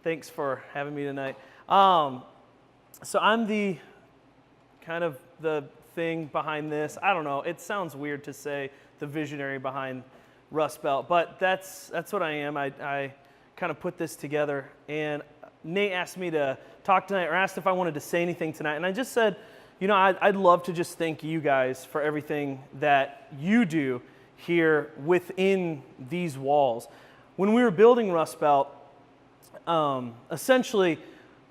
Thanks for having me tonight. So I'm the kind of the thing behind this. I don't know. It sounds weird to say the visionary behind Rust Belt, but that's what I am. I kind of put this together, and Nate asked me to talk tonight, or asked if I wanted to say anything tonight, and I just said, you know, I'd love to just thank you guys for everything that you do here within these walls. When we were building Rust Belt, essentially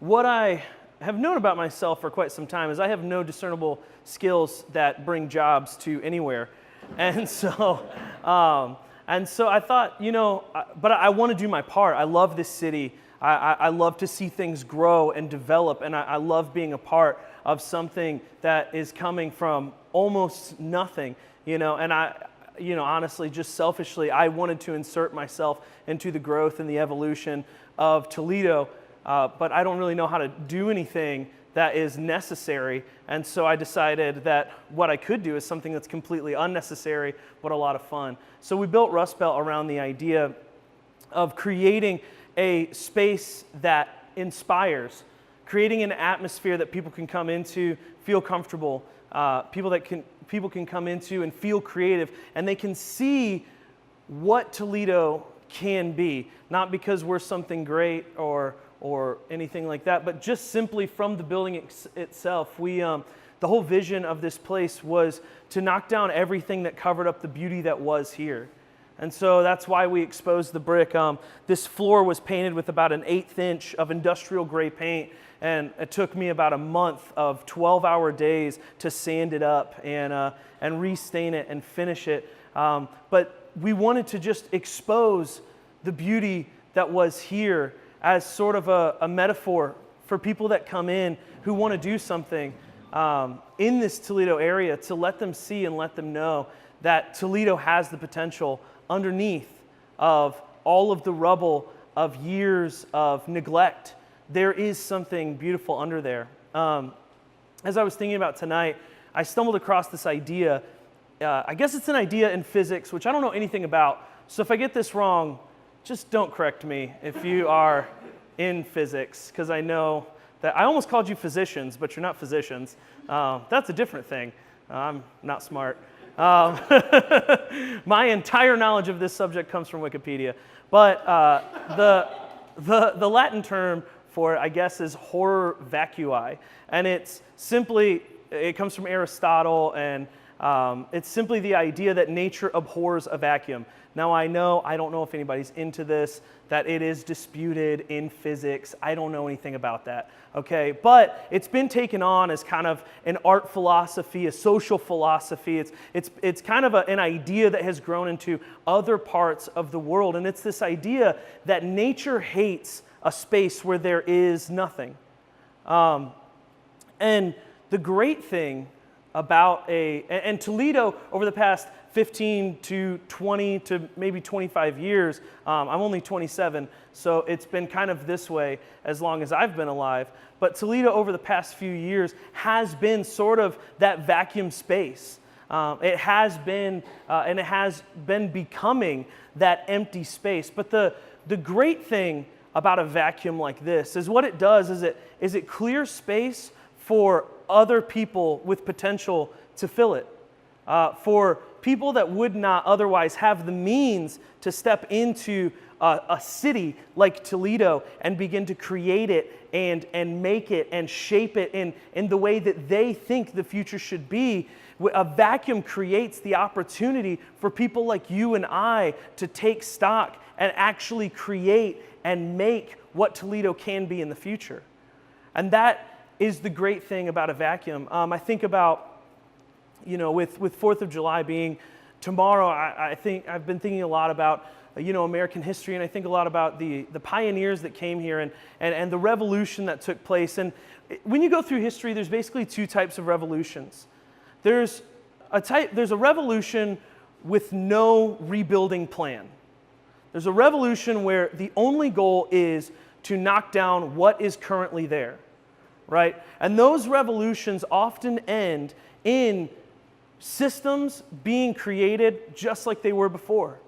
what I have known about myself for quite some time is I have no discernible skills that bring jobs to anywhere. And so I thought, you know, but I want to do my part. I love this city. I love to see things grow and develop, and I love being a part of something that is coming from almost nothing, you know, and honestly, just selfishly, I wanted to insert myself into the growth and the evolution of Toledo, but I don't really know how to do anything that is necessary, and so I decided that what I could do is something that's completely unnecessary, but a lot of fun. So we built Rust Belt around the idea of creating a space that inspires, creating an atmosphere that people can come into, feel comfortable, people can come into and feel creative, and they can see what Toledo can be, not because we're something great or anything like that, but just simply from the building itself. The whole vision of this place was to knock down everything that covered up the beauty that was here. And so that's why we exposed the brick. This floor was painted with about an 1/8 inch of industrial gray paint, and it took me about a month of 12-hour days to sand it up and restain it and finish it. But we wanted to just expose the beauty that was here as sort of a metaphor for people that come in who want to do something in this Toledo area, to let them see and let them know that Toledo has the potential underneath of all of the rubble of years of neglect. There is something beautiful under there. As I was thinking about tonight, I stumbled across this idea. I guess it's an idea in physics, which I don't know anything about. So if I get this wrong, just don't correct me if you are in physics, because I know that I almost called you physicians, but you're not physicians. That's a different thing. I'm not smart. My entire knowledge of this subject comes from Wikipedia. But the Latin term for it, I guess, is horror vacui. And it comes from Aristotle, and it's simply the idea that nature abhors a vacuum. Now I don't know if anybody's into this, that it is disputed in physics. I don't know anything about that, okay? But it's been taken on as kind of an art philosophy, a social philosophy. It's kind of an idea that has grown into other parts of the world. And it's this idea that nature hates a space where there is nothing. And the great thing about and Toledo over the past 15 to 20 to maybe 25 years, I'm only 27, so it's been kind of this way as long as I've been alive, but Toledo over the past few years has been sort of that vacuum space. It has been, and it has been becoming that empty space. But the great thing about a vacuum like this is what it does is it clears space for other people with potential to fill it, for people that would not otherwise have the means to step into a city like Toledo and begin to create it and make it and shape it in the way that they think the future should be. A vacuum creates the opportunity for people like you and I to take stock and actually create and make what Toledo can be in the future. And that is the great thing about a vacuum. I think about, you know, with 4th of July being tomorrow, I think I've been thinking a lot about, you know, American history, and I think a lot about the pioneers that came here and the revolution that took place. And when you go through history, there's basically two types of revolutions. There's a revolution with no rebuilding plan. There's a revolution where the only goal is to knock down what is currently there, right? And those revolutions often end in systems being created just like they were before.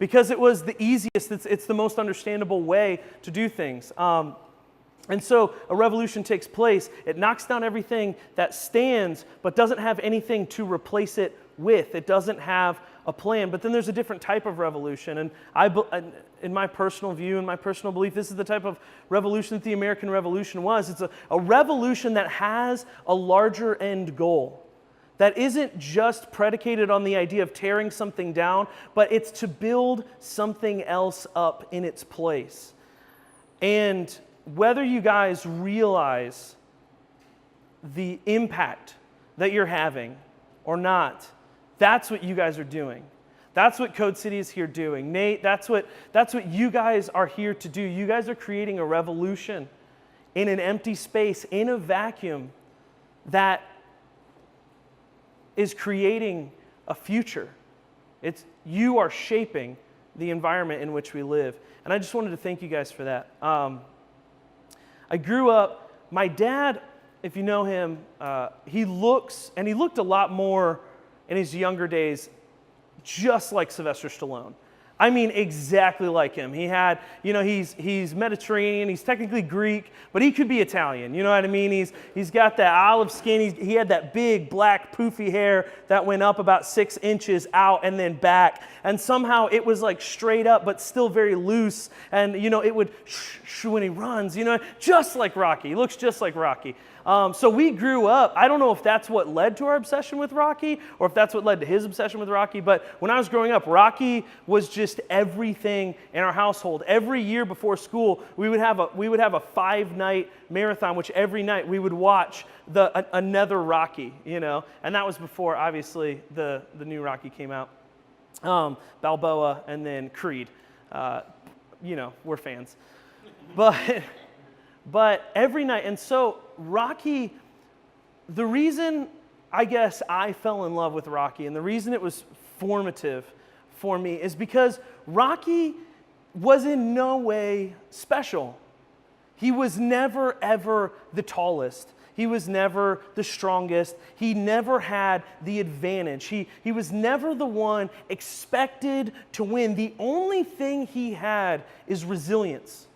because it was the easiest, it's the most understandable way to do things. And so a revolution takes place. It knocks down everything that stands, but doesn't have anything to replace it with. It doesn't have a plan. But then there's a different type of revolution. And in my personal view, in my personal belief, this is the type of revolution that the American Revolution was. It's a revolution that has a larger end goal, that isn't just predicated on the idea of tearing something down, but it's to build something else up in its place. And whether you guys realize the impact that you're having or not, that's what you guys are doing. That's what Code City is here doing. Nate, that's what you guys are here to do. You guys are creating a revolution in an empty space, in a vacuum that is creating a future. You are shaping the environment in which we live. And I just wanted to thank you guys for that. I grew up, my dad, if you know him, he looked a lot more in his younger days just like Sylvester Stallone. I mean, exactly like him. He had, he's Mediterranean, he's technically Greek, but he could be Italian, you know what I mean? He's got that olive skin, he had that big black poofy hair that went up about 6 inches out and then back, and somehow it was like straight up but still very loose, and it would when he runs, just like Rocky. He looks just like Rocky. So we grew up, I don't know if that's what led to our obsession with Rocky or if that's what led to his obsession with Rocky, but when I was growing up, Rocky was just everything in our household. Every year before school, we would have a 5-night marathon, which every night we would watch another Rocky, and that was before, obviously, the new Rocky came out. Balboa and then Creed. We're fans. But every night, and so Rocky, the reason I guess I fell in love with Rocky and the reason it was formative for me is because Rocky was in no way special. He was never, ever the tallest. He was never the strongest. He never had the advantage. He was never the one expected to win. The only thing he had is resilience.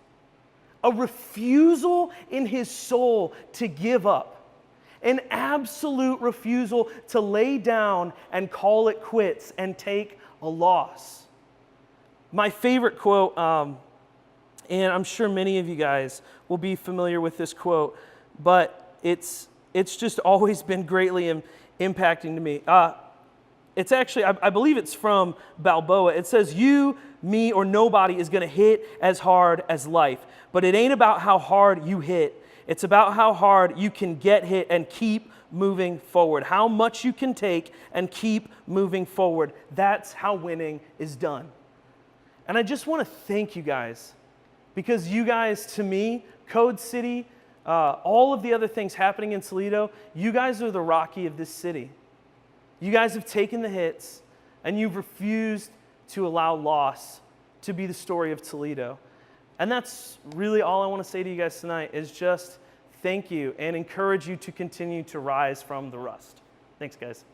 A refusal in his soul to give up. An absolute refusal to lay down and call it quits and take a loss. My favorite quote, and I'm sure many of you guys will be familiar with this quote, but it's just always been greatly impacting to me. It's actually, I believe it's from Balboa. It says, "You, me, or nobody is going to hit as hard as life. But it ain't about how hard you hit. It's about how hard you can get hit and keep moving forward. How much you can take and keep moving forward. That's how winning is done." And I just want to thank you guys, because you guys, to me, Code City, all of the other things happening in Toledo, you guys are the Rocky of this city. You guys have taken the hits, and you've refused to allow loss to be the story of Toledo. And that's really all I want to say to you guys tonight is just thank you and encourage you to continue to rise from the rust. Thanks, guys.